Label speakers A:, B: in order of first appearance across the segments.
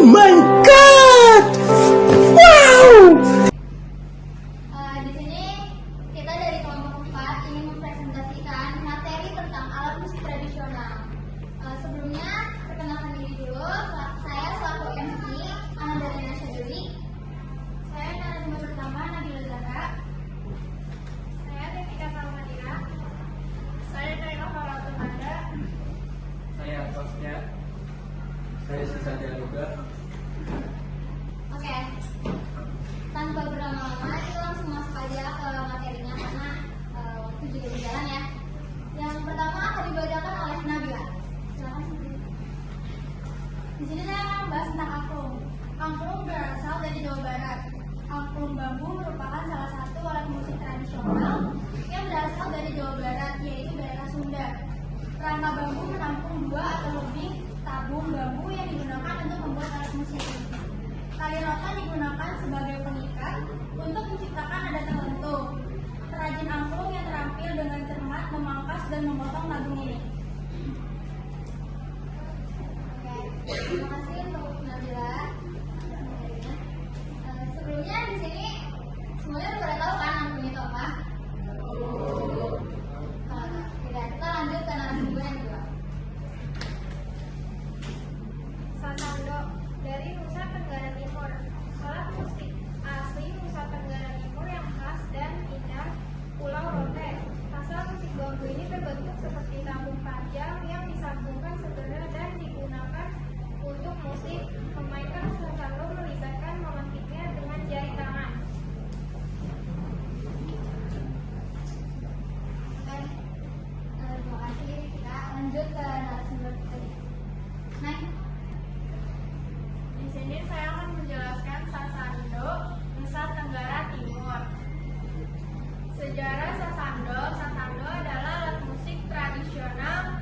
A: my god! Wow!
B: Di sini kita dari kelompok 4 ingin mempresentasikan materi tentang alat musik tradisional. Sebelumnya, perkenalkan diri dulu. Saya selaku MC, Ananda Rina Syaduri. Saya narasumber pertama, Nabila Zahra. Saya Devika Salmadina. Saya Naila Faratul Anda.
C: Saya Sosya. Saya Sisanya juga.
B: Oke, tanpa berlama-lama, kita langsung masuk aja ke materinya karena waktu juga berjalan ya. Yang pertama akan dibacakan oleh Nabila. Silakan. Di sini saya akan membahas tentang angklung. Angklung berasal dari Jawa Barat. Angklung bambu merupakan salah satu alat musik tradisional yang berasal dari Jawa Barat, yaitu daerah Sunda. Kerangka bambu menampung 2 atau lebih tabung bambu yang digunakan untuk membuat alat musik. Tali rotan digunakan sebagai pengikat untuk menciptakan nada tertentu. Perajin angklung yang terampil dengan cermat memangkas dan memotong tabung ini. Oke, terima kasih untuk Nabila. Sebelumnya di sini semuanya udah pada tahu kan angklung itu apa? Tidak, kita lanjut ke narasumber yang kedua.
D: Sasando dari Nusa Tenggara Timur, alat musik asli Nusa Tenggara Timur yang khas dan indah, Pulau Rote. Asal musik bambu ini berbentuk seperti tabung panjang yang disambungkan segera dan digunakan untuk musik. Memainkan sasando melibatkan memetiknya dengan jari tangan.
B: Oke, terima kasih. Kita lanjut ke narasumber tadi. Nah,
D: Di sini saya akan menjelaskan Sasando, Nusa Tenggara Timur. Sejarah Sasando. Sasando adalah alat musik tradisional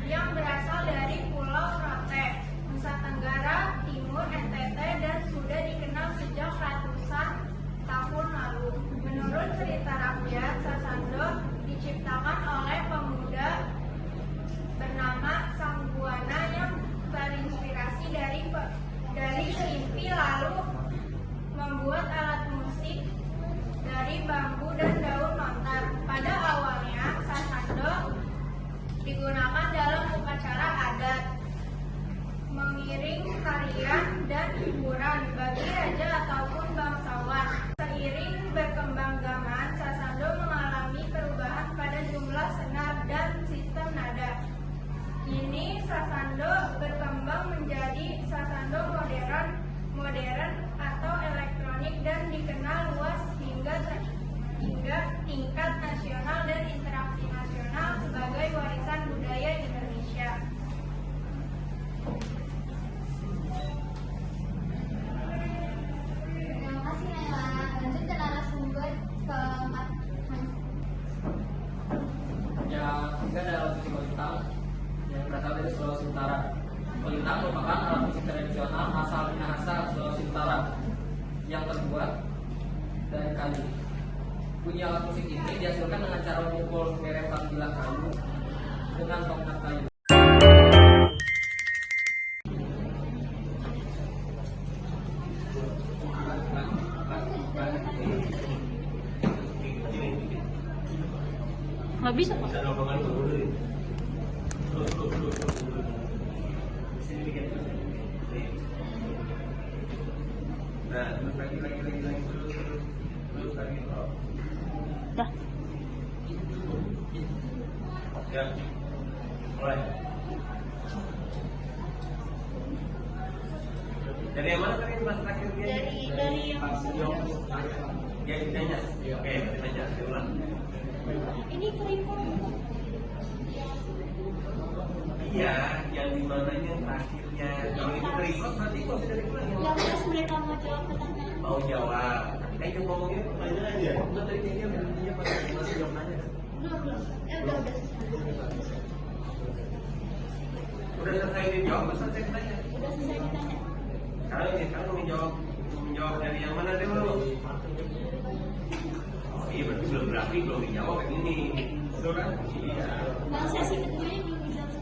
D: yang berasal dari Pulau Rote, Nusa Tenggara Timur, NTT, dan sudah dikenal sejak ratusan tahun lalu. Menurut cerita rakyat, Sasando diciptakan oleh pemuda bernama Sangguana yang terinspirasi dari mimpi lalu membuat alat musik dari bambu dan daun lontar. Pada awalnya, sasando digunakan dalam upacara adat, mengiring tarian dan hiburan bagi raja ataupun bangsawan. Seiring berkembang zaman, sasando mengalami perubahan pada jumlah senar dan sistem nada. Kini sasando berkembang menjadi sasando modern atau elektronik dan dikenal luas hingga tingkat nasional dan interaksi nasional sebagai warisan budaya Indonesia.
B: terima kasih Naila. Lanjut ke narasumber keempat, Hans.
C: Yang ketiga adalah alat musik kolintang yang berasal dari Sulawesi Utara. Kolintang merupakan alat musik tradisional asal Minahasa, Sulawesi Utara yang terbuat dari kayu. Bunyi alat musik ini dihasilkan dengan cara memukul gerepan bilah kayu dengan tongkat kayu.
E: Nggak bisa Pak. Dah.
F: Ya, mulai. Dari yang mana tadi mas terakhir dia?
D: Dari yang
F: Ya ditanya. Oke, ditanya. Diulang.
D: ini kurikulum.
F: Iya, yang di mananya terakhirnya. Kalau ini record berarti kok sudah diulang.
D: Yang pas mereka mau jawab pertanyaan.
F: Mau jawab. Kayak cuma ngomongin pertanyaan aja. Enggak tadi kayaknya berhentinya pas masih jawab nanya.
D: Belum. Udah.
F: Udah selesai dijawab, selesai ditanya.
D: Udah selesai ditanya.
F: Sekarang menjawab dari yang mana dulu? Oh iya, berarti belum berarti belum dijawab yang ini. Betul kan? Iya.
D: Bang sesi kedua ini belum dijawab.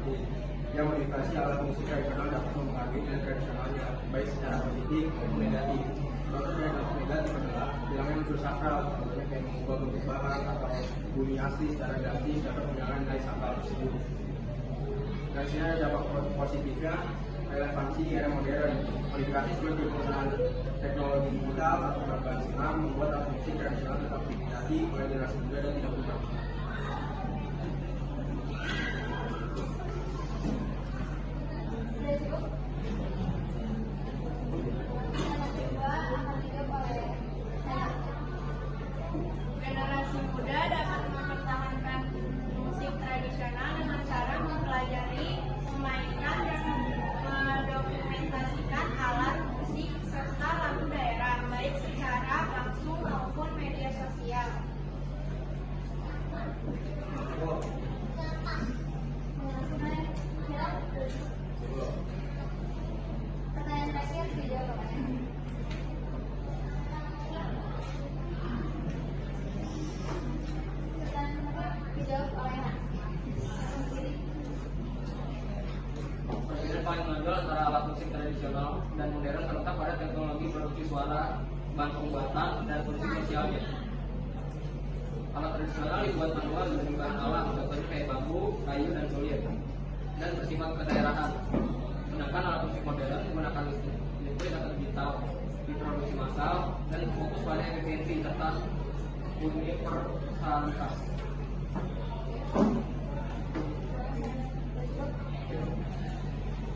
E: nanti. Yang modifikasi alat musik tradisional dapat mempengaruhi nilai tradisionalnya, baik secara positif maupun negatif. Contoh dari dampak negatif adalah hilangnya unsur sakral, contohnya kayak mengubah bentuk barang atau bunyi asli secara drastis dapat menghilangkan nilai sakral tersebut. Dan sini ada dampak positifnya, relevansi era modern. Modifikasi sebagai penggunaan teknologi digital atau perubahan senam membuat alat musik tradisional tetap diminati oleh generasi muda dan tidak punah.
B: Sudah cukup? Yang kedua akan dijawab oleh saya.
D: Generasi muda dapat mempertahankan musik tradisional dengan cara mempelajari, memainkan, dan mendokumentasikan alat musik serta lagu daerah, baik secara langsung maupun media sosial.
B: Pertanyaan terakhir dijawab oleh dijawab oleh Hans.
C: Perbedaan paling menonjol antara alat musik tradisional dan modern terletak pada teknologi produksi suara, bahan pembuatan, dan fungsi sosialnya. Alat tradisional dibuat manual dengan bahan alam, contohnya kayak bambu, kayu, dan kulit, dan bersifat kedaerahan. Sedangkan alat musik modern menggunakan listrik atau digital, diproduksi massal, dan fokus pada efisiensi serta universalitas.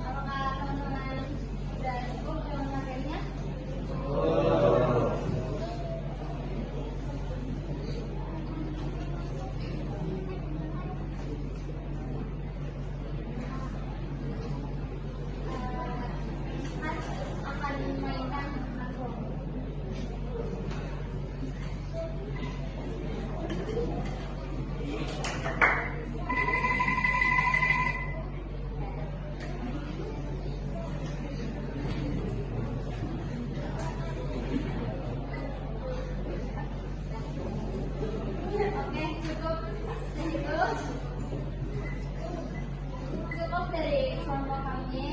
B: Apakah teman-teman sudah cukup dengan materinya? Hans akan memainkan lagu. Oke, cukup segitu. Cukup dari kelompok kami.